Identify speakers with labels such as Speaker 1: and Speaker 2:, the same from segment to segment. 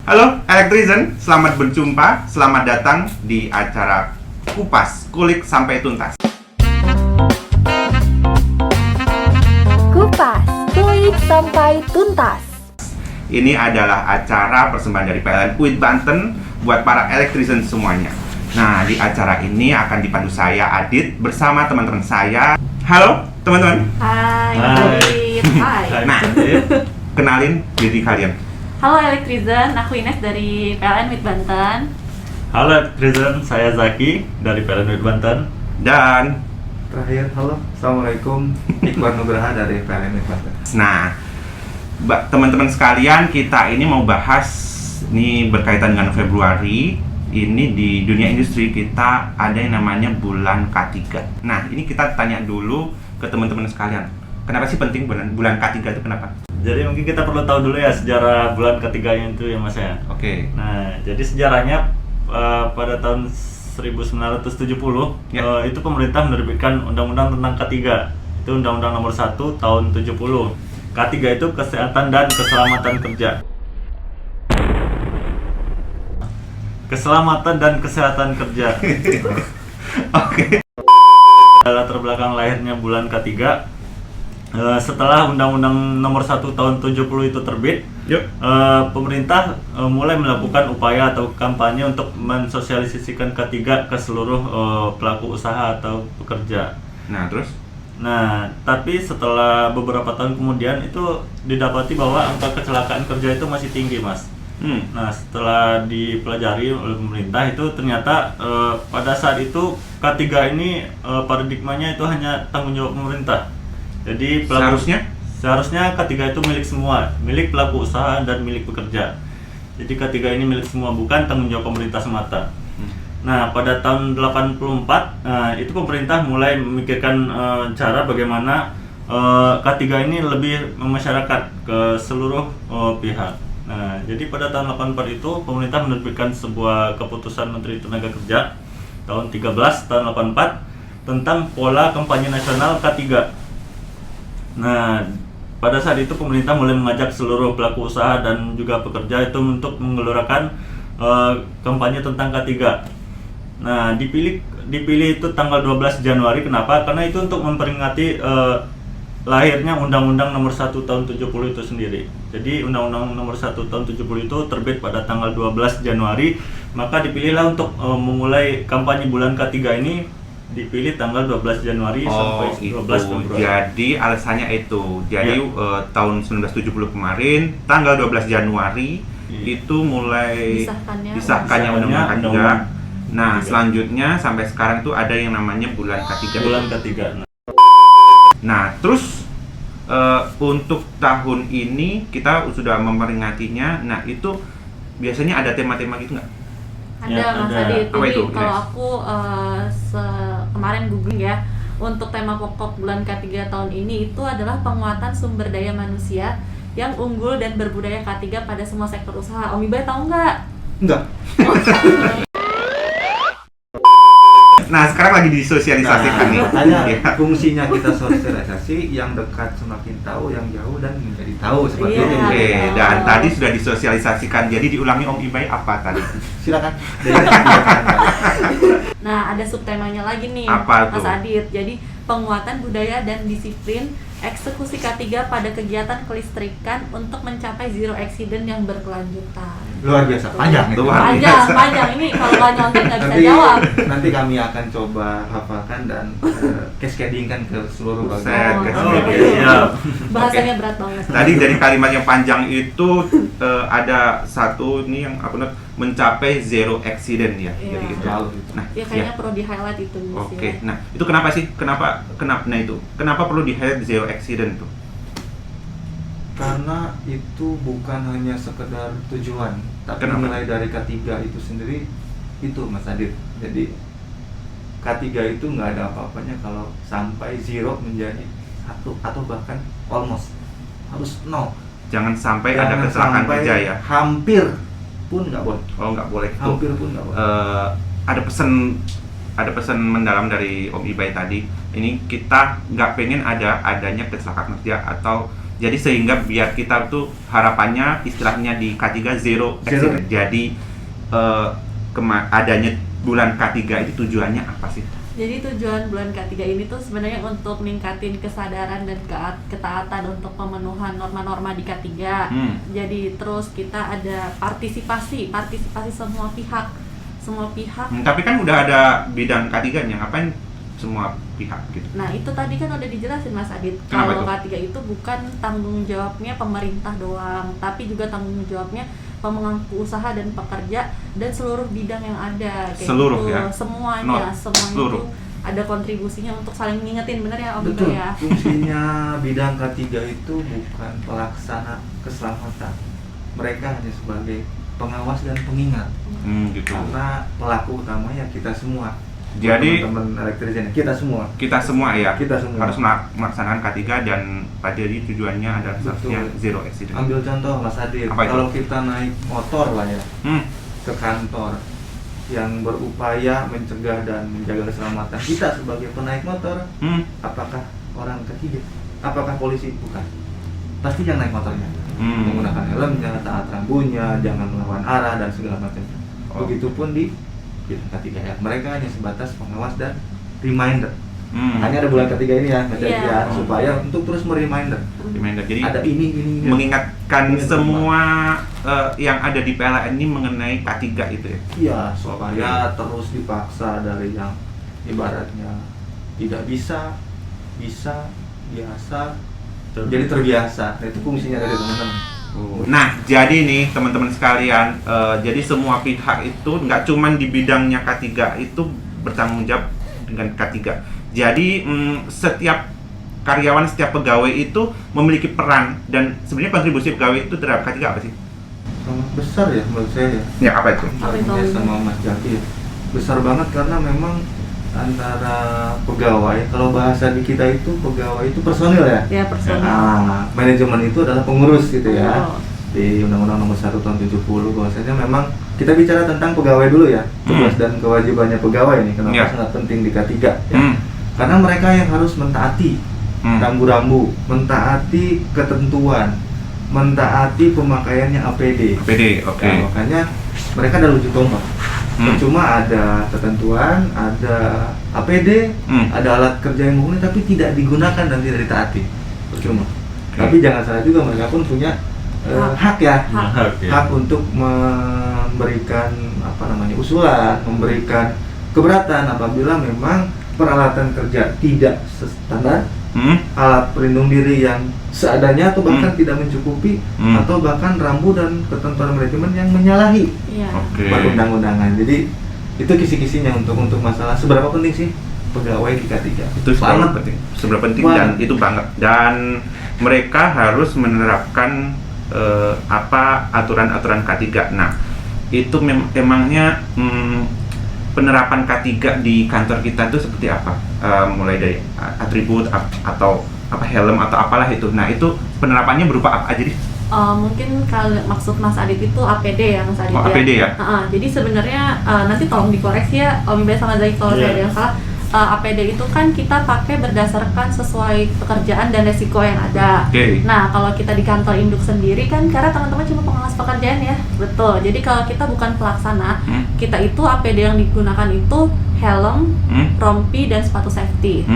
Speaker 1: Halo Electrizen, selamat berjumpa, selamat datang di acara Kupas, Kulik Sampai Tuntas.
Speaker 2: Kupas, Kulik Sampai Tuntas.
Speaker 1: Ini adalah acara persembahan dari PLN UIT Banten buat para Electrizen semuanya. Nah, di acara ini akan dipandu saya, Adit, bersama teman-teman saya. Halo teman-teman.
Speaker 3: Hai. Hai.
Speaker 1: Nah, kenalin diri kalian.
Speaker 3: Halo Electrizen, aku Ines dari PLN UIT Banten.
Speaker 4: Halo Electrizen, saya Zaki dari PLN UIT Banten.
Speaker 1: Dan
Speaker 5: Terakhir, halo, assalamualaikum. Iqbal Nugraha dari PLN UIT Banten.
Speaker 1: nah, teman-teman sekalian, kita ini mau bahas ini berkaitan dengan Februari. Ini di dunia industri kita ada yang namanya bulan K3. Nah, ini kita tanya dulu ke teman-teman sekalian. Kenapa sih penting bulan K3 itu kenapa?
Speaker 4: Jadi mungkin kita perlu tahu dulu ya sejarah bulan ketiganya itu ya Mas ya.
Speaker 1: Oke.
Speaker 4: Nah, jadi sejarahnya pada tahun 1970
Speaker 1: Ya.
Speaker 4: Itu pemerintah menerbitkan undang-undang tentang K3. Itu undang-undang nomor 1 tahun 70. K3 itu kesehatan dan keselamatan kerja. Keselamatan dan kesehatan kerja.
Speaker 1: Oke.
Speaker 4: Latar belakang lahirnya bulan K3, setelah Undang-Undang Nomor 1 Tahun 70 itu terbit,
Speaker 1: Yuk.
Speaker 4: Pemerintah mulai melakukan upaya atau kampanye untuk mensosialisasikan K3 ke seluruh pelaku usaha atau pekerja.
Speaker 1: Nah, terus?
Speaker 4: Nah, tapi setelah beberapa tahun kemudian itu didapati bahwa angka kecelakaan kerja itu masih tinggi, Mas. Nah, setelah dipelajari oleh pemerintah itu ternyata pada saat itu K3 ini paradigmanya itu hanya tanggung jawab pemerintah. Jadi seharusnya K3 itu milik semua, milik pelaku usaha dan milik pekerja. Jadi K3 ini milik semua, bukan tanggung jawab pemerintah semata. Nah, pada tahun 84 itu pemerintah mulai memikirkan cara bagaimana K3 ini lebih memasyarakat ke seluruh pihak. Nah, jadi pada tahun 84 itu pemerintah menerbitkan sebuah keputusan Menteri Tenaga Kerja tahun 13 tahun 84 tentang pola kampanye nasional K3. Nah, pada saat itu pemerintah mulai mengajak seluruh pelaku usaha dan juga pekerja itu untuk menggelurakan kampanye tentang K3. Nah, dipilih itu tanggal 12 Januari. Kenapa? Karena itu untuk memperingati lahirnya Undang-Undang Nomor 1 Tahun 70 itu sendiri. Jadi Undang-Undang Nomor 1 Tahun 70 itu terbit pada tanggal 12 Januari, maka dipilihlah untuk memulai kampanye bulan K3 ini, dipilih tanggal 12 Januari sampai 12 Februari.
Speaker 1: Jadi alasannya itu. Jadi tahun 1970 kemarin tanggal 12 Januari itu mulai disahkannya Undang-Undang K3. Nah, selanjutnya sampai sekarang tuh ada yang namanya bulan K3.
Speaker 4: Bulan K3.
Speaker 1: Nah, terus untuk tahun ini kita sudah memperingatinya. Nah, itu biasanya ada tema-tema gitu nggak?
Speaker 3: Ada
Speaker 4: Ya,
Speaker 3: Mas
Speaker 4: ada.
Speaker 3: Adit.
Speaker 1: Apa
Speaker 3: Jadi
Speaker 1: itu,
Speaker 3: kalau
Speaker 1: Ines?
Speaker 3: aku kemarin googling ya, untuk tema pokok bulan K3 tahun ini itu adalah penguatan sumber daya manusia yang unggul dan berbudaya K3 pada semua sektor usaha. Om Ibai tahu nggak?
Speaker 5: Enggak.
Speaker 1: Nah, sekarang lagi disosialisasikan nih.
Speaker 5: Hanya
Speaker 1: Ya.
Speaker 5: fungsinya kita sosialisasi, yang dekat semakin tahu, yang jauh dan menjadi tahu seperti
Speaker 3: Iya.
Speaker 5: itu.
Speaker 1: Oke, dan tadi sudah disosialisasikan. Jadi diulangi Om Ibai apa tadi?
Speaker 5: Silakan.
Speaker 3: Nah, ada subtemanya lagi nih,
Speaker 1: Apa
Speaker 3: Mas
Speaker 1: tuh?
Speaker 3: Adit. Jadi, penguatan budaya dan disiplin eksekusi K3 pada kegiatan kelistrikan untuk mencapai zero accident yang berkelanjutan.
Speaker 5: Luar biasa, panjang itu.
Speaker 1: Luar
Speaker 3: Panjang,
Speaker 1: biasa.
Speaker 3: panjang. Ini kalau nggak nyontek nggak bisa
Speaker 5: Nanti,
Speaker 3: jawab.
Speaker 5: nanti kami akan coba hafalkan dan cascadingkan ke seluruh
Speaker 1: Buset,
Speaker 5: bagian.
Speaker 1: cascading.
Speaker 4: Siap.
Speaker 3: Bahasanya berat banget.
Speaker 1: Tadi dari kalimat yang panjang itu ada satu ini yang aku note, mencapai zero accident ya.
Speaker 3: Iya.
Speaker 1: Jadi gitu.
Speaker 5: Jauh itu.
Speaker 1: Nah,
Speaker 3: Ya kayaknya perlu di highlight itu Nis,
Speaker 1: Oke.
Speaker 3: ya.
Speaker 1: Nah, itu kenapa sih? Kenapa nah itu? Kenapa perlu di highlight zero accident tuh?
Speaker 5: Karena itu bukan hanya sekedar tujuan, tapi
Speaker 1: Kenapa?
Speaker 5: nilai dari K3 itu sendiri itu Mas Adit. Jadi K3 itu nggak ada apa-apanya kalau sampai zero menjadi satu atau bahkan almost harus nol.
Speaker 1: Jangan sampai ada
Speaker 5: Jangan
Speaker 1: kecelakaan
Speaker 5: sampai
Speaker 1: kerja ya.
Speaker 5: Hampir pun nggak boleh.
Speaker 1: Oh, nggak boleh tuh.
Speaker 5: Hampir pun nggak boleh.
Speaker 1: Ada pesan mendalam dari Om Ibai tadi. Ini kita nggak pengen adanya kecelakaan kerja atau Jadi sehingga biar kita tuh harapannya istilahnya di K3 zero accident. Jadi adanya bulan K3 itu tujuannya apa sih?
Speaker 3: Jadi tujuan bulan K3 ini tuh sebenarnya untuk ningkatin kesadaran dan ketaatan untuk pemenuhan norma-norma di K3. Jadi terus kita ada partisipasi semua pihak.
Speaker 1: Tapi kan udah ada bidang K3-nya, ngapain semua pihak gitu?
Speaker 3: Nah itu tadi kan udah dijelasin Mas Adit.
Speaker 1: Kenapa
Speaker 3: Kalau K3 itu bukan tanggung jawabnya pemerintah doang, tapi juga tanggung jawabnya pemangku usaha dan pekerja dan seluruh bidang yang ada. Kayak
Speaker 1: Seluruh
Speaker 3: gitu.
Speaker 1: ya?
Speaker 3: Semuanya
Speaker 1: Seluruh.
Speaker 3: itu ada kontribusinya untuk saling ngingetin, bener ya Om Ito
Speaker 5: Betul.
Speaker 3: ya?
Speaker 5: Fungsinya bidang K3 itu bukan pelaksana keselamatan. Mereka hanya sebagai pengawas dan pengingat.
Speaker 1: Gitu.
Speaker 5: Karena pelaku utamanya kita semua.
Speaker 1: Jadi
Speaker 5: teman-teman elektrisian, kita semua
Speaker 1: ya
Speaker 5: Kita semua.
Speaker 1: harus melaksanakan K3 dan pada jadi tujuannya adalah seharusnya zero accident.
Speaker 5: Ambil contoh Mas Adit,
Speaker 1: Apa itu?
Speaker 5: kalau kita naik motor lah ya ke kantor yang berupaya mencegah dan menjaga keselamatan kita sebagai penaik motor, apakah orang ketiga? Apakah polisi? Bukan. Pasti yang naik motornya menggunakan helmnya, taat rambunya, jangan melawan arah dan segala macamnya. Begitupun di bidang K3 ya. Mereka hanya sebatas pengawas dan reminder. Hanya ada bulan K3 ini ya, ya supaya untuk terus mereminder.
Speaker 1: Jadi
Speaker 5: Ada ini.
Speaker 1: mengingatkan semua yang ada di PLN ini mengenai K3 itu ya.
Speaker 5: Iya, supaya terus dipaksa dari yang ibaratnya tidak bisa, biasa, jadi terbiasa. Nah, itu fungsinya dari teman-teman.
Speaker 1: Nah, jadi nih teman-teman sekalian, jadi semua pihak itu nggak cuma di bidangnya K3 itu bertanggung jawab dengan K3. Jadi setiap karyawan, setiap pegawai itu memiliki peran, dan sebenarnya kontribusi pegawai itu terhadap K3 apa sih?
Speaker 5: Sangat besar ya menurut saya ya.
Speaker 1: Ya, apa itu?
Speaker 5: Sama Mas Jaki ya. Besar banget karena memang antara pegawai, kalau bahasa di kita itu pegawai itu personil ya.
Speaker 3: Ya, personil.
Speaker 5: Nah, manajemen itu adalah pengurus gitu ya. Di Undang-Undang Nomor 1 Tahun 70 bahwasanya memang kita bicara tentang pegawai dulu ya. Tugas dan kewajibannya pegawai ini kenapa sangat penting di K3 ya. Karena mereka yang harus mentaati rambu-rambu, mentaati ketentuan, mentaati pemakaiannya APD.
Speaker 1: Oke.
Speaker 5: Nah, makanya mereka ada ujung tombak. Cuma ada ketentuan, ada APD, ada alat kerja yang mumpuni, tapi tidak digunakan dan tidak ditaati. Percuma. Tapi jangan salah juga, mereka pun punya hak ya, hak untuk memberikan usulan, memberikan keberatan apabila memang peralatan kerja tidak standar, alat pelindung diri yang seadanya atau bahkan tidak mencukupi, atau bahkan rambu dan ketentuan manajemen yang menyalahi perundang-undangan. Jadi itu kisi-kisinya untuk masalah seberapa penting sih pegawai di K3.
Speaker 1: Itu seberapa penting dan itu banget. Dan mereka harus menerapkan aturan-aturan K3. Nah, itu emangnya penerapan K3 di kantor kita itu seperti apa? Mulai dari atribut atau helm atau apalah itu. Nah, itu penerapannya berupa apa aja sih?
Speaker 3: Mungkin kalau maksud Mas Adit itu APD ya Mas Adit.
Speaker 1: APD ya?
Speaker 3: Jadi sebenarnya nanti tolong dikoreksi ya Om Ibe sama Zai kalau saya ada yang salah. APD itu kan kita pakai berdasarkan sesuai pekerjaan dan resiko yang ada. Nah, kalau kita di kantor induk sendiri kan karena teman-teman cuma pengawas pekerjaan ya. Betul. Jadi kalau kita bukan pelaksana, kita itu APD yang digunakan itu helm, rompi dan sepatu safety.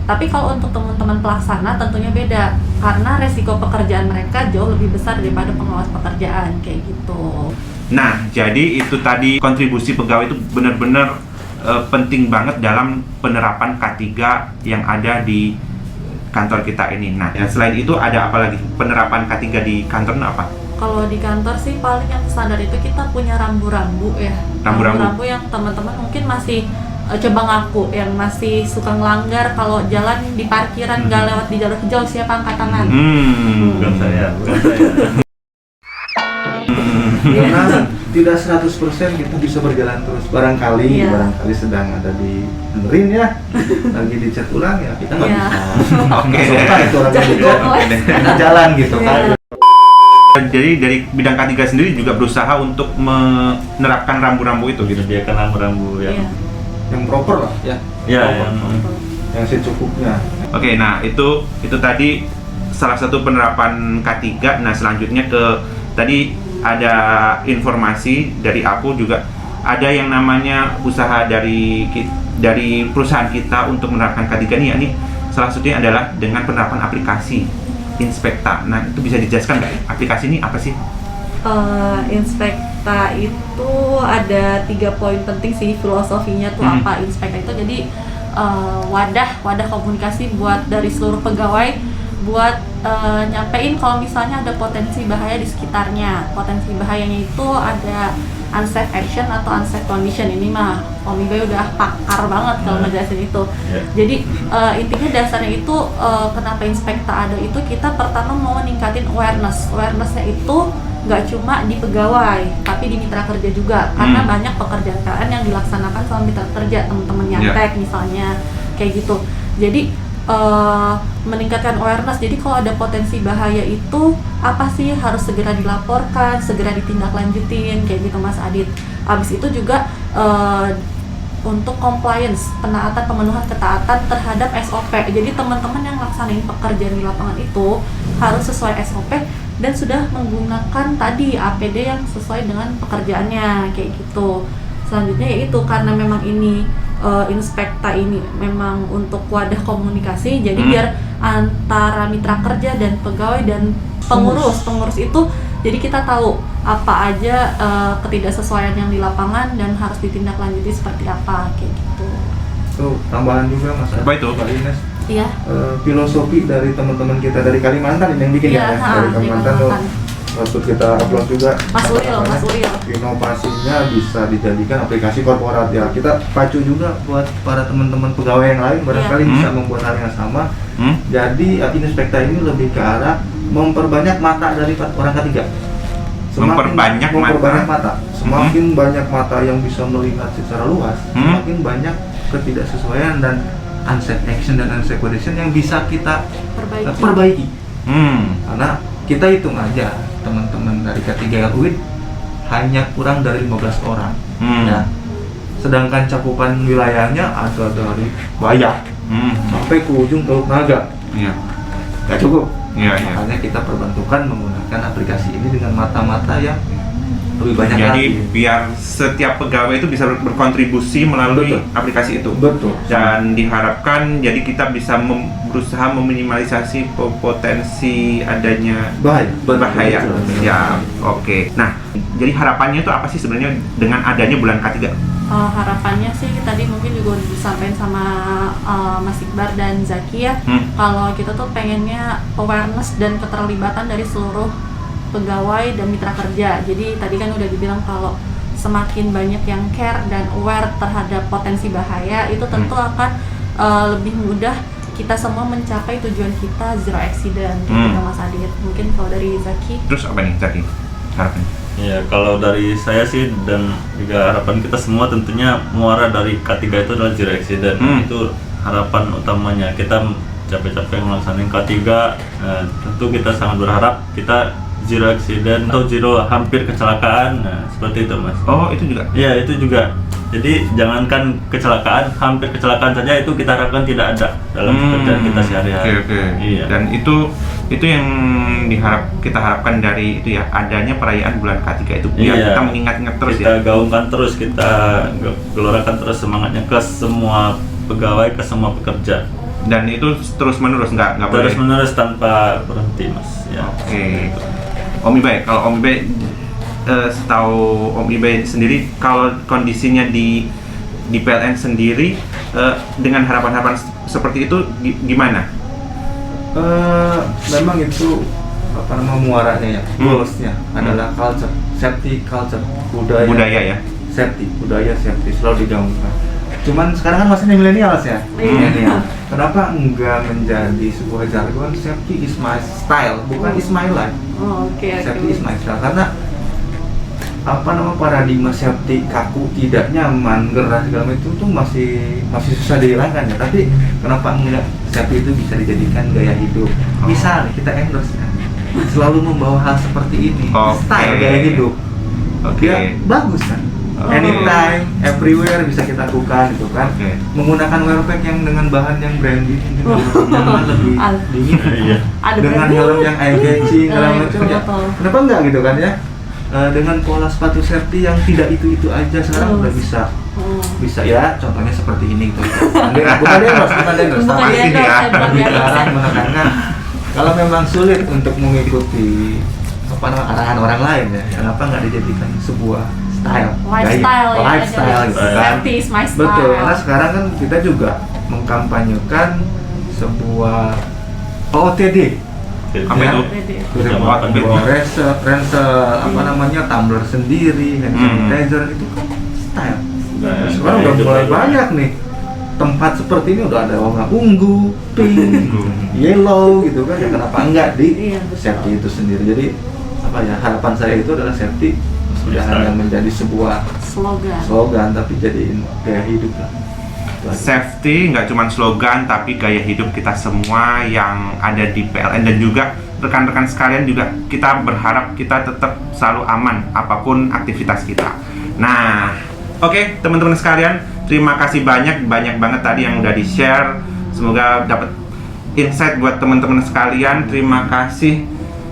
Speaker 3: Tapi kalau untuk teman-teman pelaksana tentunya beda karena resiko pekerjaan mereka jauh lebih besar daripada pengawas pekerjaan kayak gitu.
Speaker 1: Nah, jadi itu tadi kontribusi pegawai itu benar-benar penting banget dalam penerapan K3 yang ada di kantor kita ini. Nah, dan selain itu ada apa lagi penerapan K3 di kantor apa?
Speaker 3: Kalau di kantor sih paling yang standar itu kita punya rambu-rambu ya. Rambu-rambu yang teman-teman mungkin masih coba ngaku yang masih suka ngelanggar kalau jalan di parkiran nggak lewat di jalur hijau, siapa angkat tangan?
Speaker 4: Bukan saya.
Speaker 5: Karena tidak 100% kita bisa berjalan terus. Barangkali sedang ada di benerin ya, lagi dicat ulang ya, kita nggak bisa. Itu orang kita jalan gitu kan.
Speaker 1: Jadi dari bidang K3 sendiri juga berusaha untuk menerapkan rambu-rambu itu gitu.
Speaker 4: Disediakan rambu-rambu
Speaker 5: yang proper lah ya.
Speaker 4: Yang
Speaker 5: secukupnya.
Speaker 1: Oke, nah itu tadi salah satu penerapan K3. Nah, selanjutnya ke tadi ada informasi dari aku juga ada yang namanya usaha dari perusahaan kita untuk menerapkan K3 ini, yakni salah satunya adalah dengan penerapan aplikasi Inspekta. Nah, itu bisa dijelaskan nggak? Aplikasi ini apa sih?
Speaker 3: Inspekta itu ada 3 poin penting sih filosofinya tuh apa Inspekta itu. Jadi wadah komunikasi buat dari seluruh pegawai buat nyampein kalau misalnya ada potensi bahaya di sekitarnya. Potensi bahayanya itu ada unsafe action atau unsafe condition. Ini mah Om Ibe udah pakar banget kalau ngejelasin itu. Jadi intinya dasarnya itu kenapa Inspekta ada itu, kita pertama mau meningkatin awarenessnya itu nggak cuma di pegawai tapi di mitra kerja juga, karena banyak pekerjaan PLN yang dilaksanakan sama mitra kerja, teman-teman nyantek misalnya kayak gitu. Jadi meningkatkan awareness, jadi kalau ada potensi bahaya itu apa sih, harus segera dilaporkan, segera ditindaklanjutin kayak gitu Mas Adit. Habis itu juga untuk compliance, pemenuhan ketaatan terhadap SOP. Jadi teman-teman yang laksanain pekerjaan di lapangan itu harus sesuai SOP dan sudah menggunakan tadi APD yang sesuai dengan pekerjaannya kayak gitu. Selanjutnya yaitu karena memang ini Inspekta ini memang untuk wadah komunikasi, jadi biar antara mitra kerja dan pegawai dan pengurus itu, jadi kita tahu apa aja ketidaksesuaian yang di lapangan dan harus ditindaklanjuti seperti apa kayak gitu.
Speaker 5: Tuh tambahan juga Mas.
Speaker 1: Apa itu?
Speaker 5: Mbak Ines.
Speaker 3: Iya.
Speaker 5: Filosofi dari teman-teman kita dari Kalimantan yang bikin
Speaker 3: Iya,
Speaker 5: dari Kalimantan tuh. Waktu kita upload juga
Speaker 3: Mas Uril.
Speaker 5: Inovasinya bisa dijadikan aplikasi korporat ya. Kita pacu juga buat para teman-teman pegawai yang lain barangkali bisa membuat hal yang sama. Jadi Inspekta ini lebih ke arah memperbanyak mata dari orang ketiga.
Speaker 1: Memperbanyak
Speaker 5: mata. Semakin banyak mata yang bisa melihat secara luas, semakin banyak ketidaksesuaian dan unsafe action dan unsafe condition yang bisa kita perbaiki. Karena kita hitung aja teman-teman dari K3 UIN hanya kurang dari 15 orang ya. Sedangkan cakupan wilayahnya ada dari Bayak sampai ke ujung Teluk Naga. Gak cukup. Makanya kita perbantukan menggunakan aplikasi ini dengan mata-mata yang lebih banyak.
Speaker 1: Jadi biar setiap pegawai itu bisa berkontribusi melalui aplikasi itu.
Speaker 5: Betul.
Speaker 1: Dan diharapkan jadi kita bisa berusaha meminimalisasi potensi adanya bahaya. Ya, oke. Nah, jadi harapannya itu apa sih sebenarnya dengan adanya bulan K3?
Speaker 3: Harapannya sih tadi mungkin juga udah disampaikan sama Mas Iqbar dan Zaki ya. Kalau kita tuh pengennya awareness dan keterlibatan dari seluruh pegawai dan mitra kerja. Jadi tadi kan udah dibilang kalau semakin banyak yang care dan aware terhadap potensi bahaya, itu tentu akan lebih mudah kita semua mencapai tujuan kita zero accident gitu Mas Adit. Mungkin kalau dari Zaki.
Speaker 1: Terus apa nih Zaki harapannya?
Speaker 4: Ya, kalau dari saya sih dan juga harapan kita semua tentunya muara dari K3 itu adalah zero accident. Itu harapan utamanya. Kita capek-capek melaksanakan K3, tentu kita sangat berharap kita zero accident atau zero hampir kecelakaan. Nah, seperti itu Mas.
Speaker 1: Oh, itu juga?
Speaker 4: Iya, itu juga. Jadi jangankan kecelakaan, hampir kecelakaan saja itu kita harapkan tidak ada dalam pekerjaan kita sehari-hari.
Speaker 1: Oke.
Speaker 4: Iya.
Speaker 1: Dan itu yang kita harapkan dari itu ya, adanya perayaan bulan K3 itu biar kita mengingat-ingat terus
Speaker 4: kita gaungkan terus, kita gelorakan terus semangatnya ke semua pegawai, ke semua pekerja.
Speaker 1: Dan itu terus menerus nggak boleh
Speaker 4: terus menerus tanpa berhenti Mas. Ya.
Speaker 1: Oke. Om Ibe, kalau Om Ibe setahu Om Ibe sendiri, kalau kondisinya di PLN sendiri dengan harapan-harapan seperti itu gimana?
Speaker 5: Memang itu muaranya ya, goalsnya adalah culture, safety culture, budaya
Speaker 1: ya,
Speaker 5: budaya safety selalu digaungkan. Cuman sekarang kan masih milenials ya, kenapa enggak menjadi sebuah jargon safety is my style, bukan is my life. Safety is my style, karena paradigma safety kaku, tidak nyaman, gerah segala macam itu masih susah dihilangkan ya. Tapi kenapa enggak safety itu bisa dijadikan gaya hidup? Misalnya kita endorse kan, selalu membawa hal seperti ini, style gaya hidup. Ya bagus kan. anytime, everywhere bisa kita lakukan gitu kan.
Speaker 1: Oke.
Speaker 5: Menggunakan wear pack yang dengan bahan yang branded, dengan lebih dingin,
Speaker 4: Iya.
Speaker 3: Ada
Speaker 5: dengan
Speaker 3: brandnya.
Speaker 5: helm yang eye catching, segala
Speaker 3: Iya,
Speaker 5: macam ya.
Speaker 3: betul.
Speaker 5: Kenapa enggak gitu kan ya? Dengan pola sepatu safety yang tidak itu aja sekarang udah bisa ya, contohnya seperti ini gitu. Bukan endorse,
Speaker 3: Bukan
Speaker 5: tapi
Speaker 3: endorse,
Speaker 1: ya.
Speaker 3: bukan endorse.
Speaker 5: sekarang menekankan kalau memang sulit untuk mengikuti arahan orang lain ya, kenapa nggak dijadikan sebuah style,
Speaker 3: Lifestyle
Speaker 5: gaya,
Speaker 3: ya,
Speaker 5: lifestyle gitu kan.
Speaker 3: Safety is my style.
Speaker 5: Betul, karena sekarang kan kita juga mengkampanyekan sebuah OOTD.
Speaker 1: Apa
Speaker 5: Ya.
Speaker 1: itu?
Speaker 5: Bawa ransel, apa namanya, tumbler sendiri, hand sanitizer, itu kan style. Sekarang udah mulai banyak nih tempat seperti ini, udah ada warna ungu, pink, yellow gitu kan. Ya kenapa enggak di
Speaker 3: Iya, betul.
Speaker 5: safety itu sendiri. Jadi apa ya, harapan saya itu adalah safety sudah hanya menjadi sebuah slogan tapi jadiin gaya hidup lah. Itu aja.
Speaker 1: Safety nggak cuma slogan tapi gaya hidup kita semua yang ada di PLN, dan juga rekan-rekan sekalian juga kita berharap kita tetap selalu aman apapun aktivitas kita. Nah, oke, teman-teman sekalian, terima kasih banyak banget tadi yang udah di-share. Semoga dapat insight buat teman-teman sekalian. Terima kasih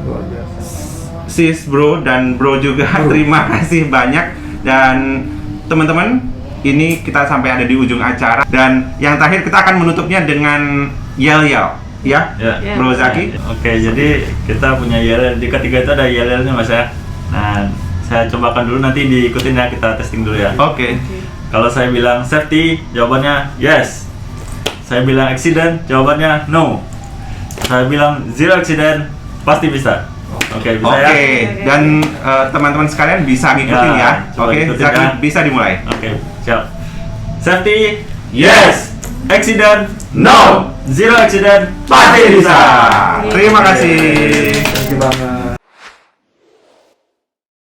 Speaker 5: Luar biasa.
Speaker 1: sis bro dan bro juga. Terima kasih banyak. Dan teman-teman, ini kita sampai ada di ujung acara, dan yang terakhir kita akan menutupnya dengan yel-yel ya,
Speaker 4: Ya.
Speaker 1: Bro Zaki.
Speaker 4: Oke, jadi kita punya yel di ketiga itu ada yel-yelnya Mas ya. Nah, saya cobakan dulu, nanti diikutin ya, kita testing dulu ya.
Speaker 1: Oke.
Speaker 4: Kalau saya bilang safety, jawabannya yes. Saya bilang accident, jawabannya no. Saya bilang zero accident, pasti bisa. Oke, bisa ya?
Speaker 1: Oke, dan teman-teman sekalian bisa ngikutin
Speaker 4: Ya,
Speaker 1: ya.
Speaker 4: coba
Speaker 1: Oke,
Speaker 4: ikutin
Speaker 1: Zaki
Speaker 4: ya.
Speaker 1: bisa dimulai.
Speaker 4: Oke, siap. Safety, yes. Accident, no. Zero accident, pasti bisa.
Speaker 1: Terima kasih.